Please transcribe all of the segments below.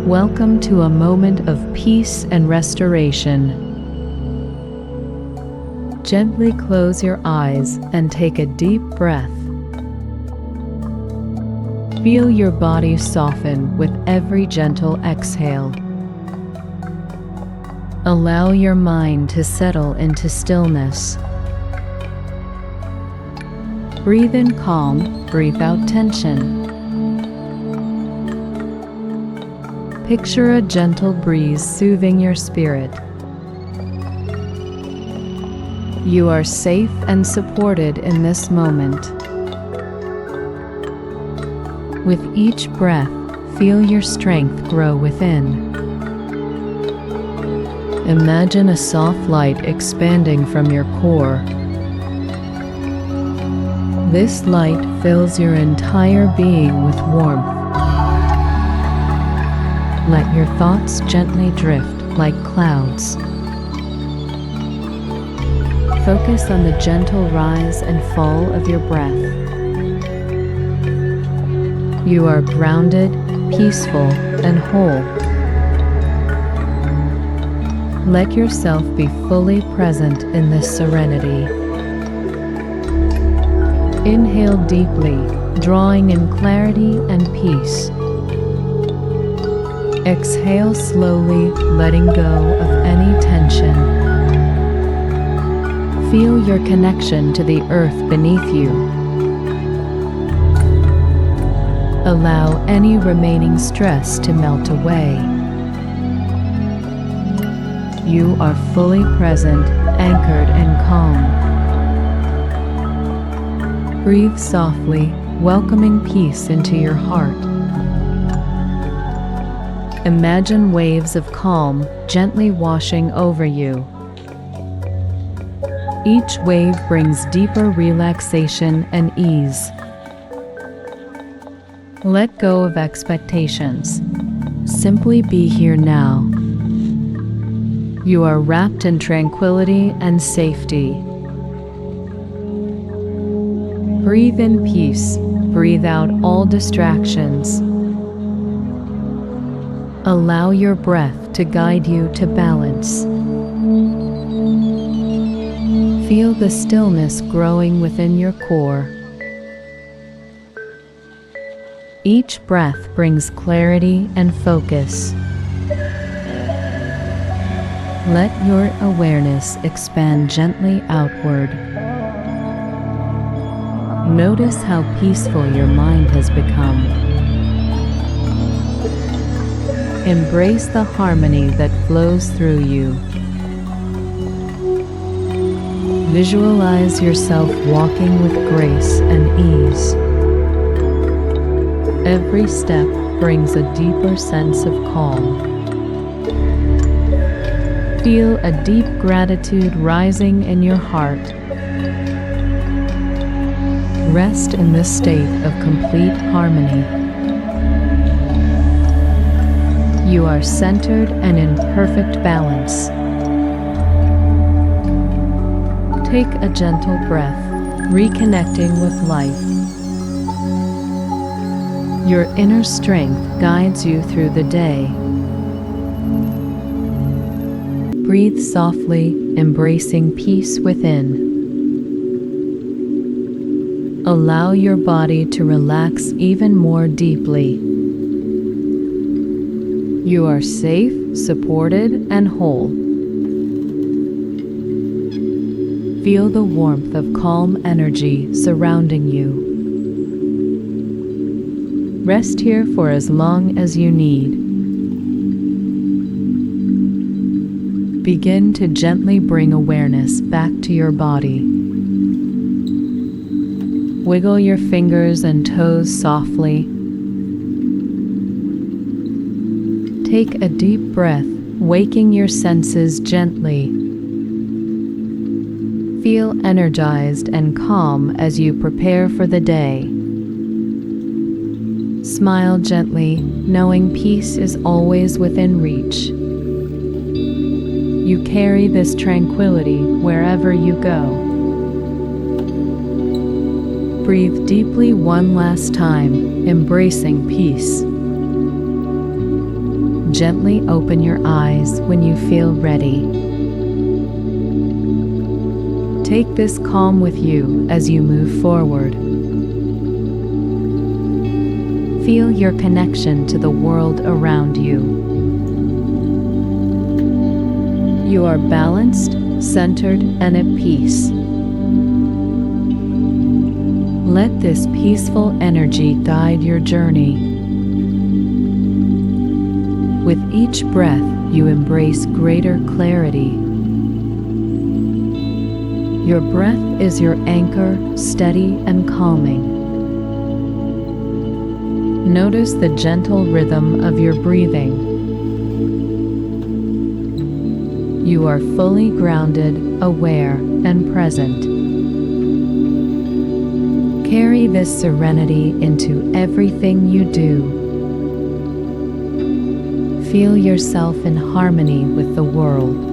Welcome to a moment of peace and restoration. Gently close your eyes and take a deep breath. Feel your body soften with every gentle exhale. Allow your mind to settle into stillness. Breathe in calm, breathe out tension. Picture a gentle breeze soothing your spirit. You are safe and supported in this moment. With each breath, feel your strength grow within. Imagine a soft light expanding from your core. This light fills your entire being with warmth. Let your thoughts gently drift like clouds. Focus on the gentle rise and fall of your breath. You are grounded, peaceful, and whole. Let yourself be fully present in this serenity. Inhale deeply, drawing in clarity and peace. Exhale slowly, letting go of any tension. Feel your connection to the earth beneath you. Allow any remaining stress to melt away. You are fully present, anchored and calm. Breathe softly, welcoming peace into your heart. Imagine waves of calm gently washing over you. Each wave brings deeper relaxation and ease. Let go of expectations. Simply be here now. You are wrapped in tranquility and safety. Breathe in peace. Breathe out all distractions. Allow your breath to guide you to balance. Feel the stillness growing within your core. Each breath brings clarity and focus. Let your awareness expand gently outward. Notice how peaceful your mind has become. Embrace the harmony that flows through you. Visualize yourself walking with grace and ease. Every step brings a deeper sense of calm. Feel a deep gratitude rising in your heart. Rest in this state of complete harmony. You are centered and in perfect balance. Take a gentle breath, reconnecting with life. Your inner strength guides you through the day. Breathe softly, embracing peace within. Allow your body to relax even more deeply. You are safe, supported, and whole. Feel the warmth of calm energy surrounding you. Rest here for as long as you need. Begin to gently bring awareness back to your body. Wiggle your fingers and toes softly. Take a deep breath, waking your senses gently. Feel energized and calm as you prepare for the day. Smile gently, knowing peace is always within reach. You carry this tranquility wherever you go. Breathe deeply one last time, embracing peace. Gently open your eyes when you feel ready. Take this calm with you as you move forward. Feel your connection to the world around you. You are balanced, centered, and at peace. Let this peaceful energy guide your journey. With each breath, you embrace greater clarity. Your breath is your anchor, steady and calming. Notice the gentle rhythm of your breathing. You are fully grounded, aware, and present. Carry this serenity into everything you do. Feel yourself in harmony with the world.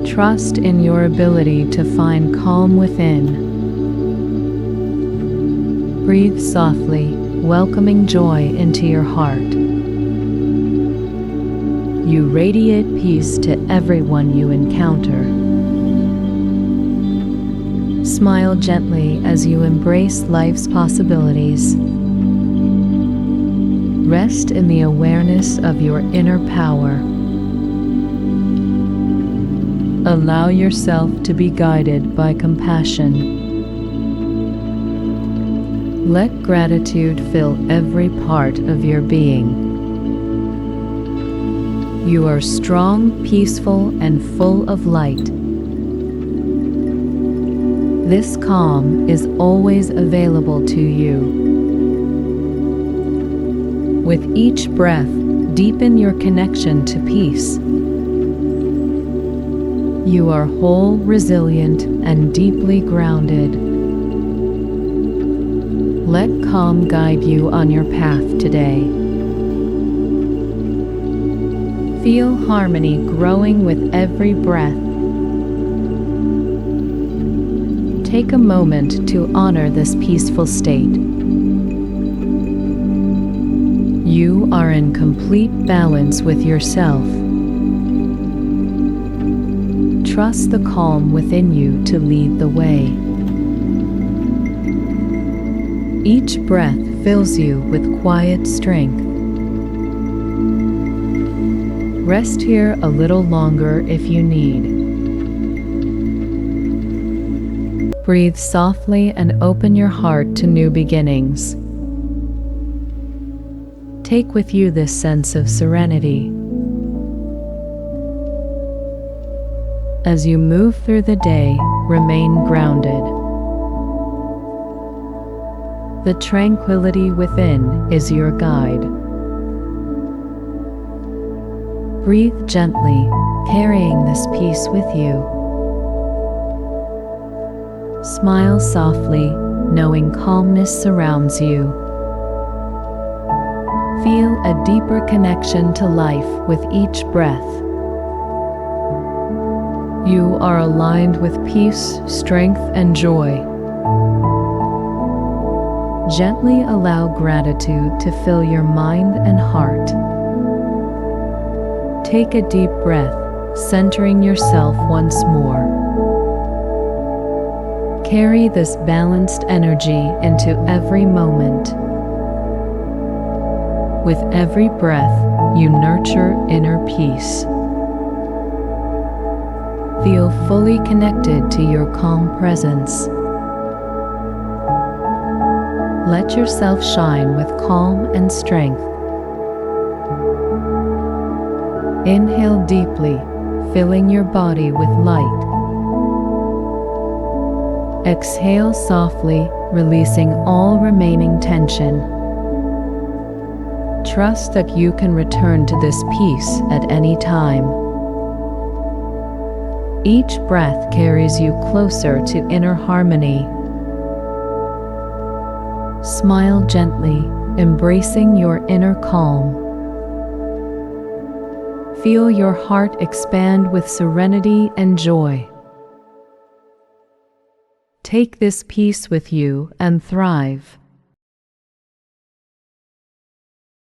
Trust in your ability to find calm within. Breathe softly, welcoming joy into your heart. You radiate peace to everyone you encounter. Smile gently as you embrace life's possibilities. Rest in the awareness of your inner power. Allow yourself to be guided by compassion. Let gratitude fill every part of your being. You are strong, peaceful, and full of light. This calm is always available to you. With each breath, deepen your connection to peace. You are whole, resilient, and deeply grounded. Let calm guide you on your path today. Feel harmony growing with every breath. Take a moment to honor this peaceful state. You are in complete balance with yourself. Trust the calm within you to lead the way. Each breath fills you with quiet strength. Rest here a little longer if you need. Breathe softly and open your heart to new beginnings. Take with you this sense of serenity. As you move through the day, remain grounded. The tranquility within is your guide. Breathe gently, carrying this peace with you. Smile softly, knowing calmness surrounds you. Feel a deeper connection to life with each breath. You are aligned with peace, strength, and joy. Gently allow gratitude to fill your mind and heart. Take a deep breath, centering yourself once more. Carry this balanced energy into every moment. With every breath, you nurture inner peace. Feel fully connected to your calm presence. Let yourself shine with calm and strength. Inhale deeply, filling your body with light. Exhale softly, releasing all remaining tension. Trust that you can return to this peace at any time. Each breath carries you closer to inner harmony. Smile gently, embracing your inner calm. Feel your heart expand with serenity and joy. Take this peace with you and thrive.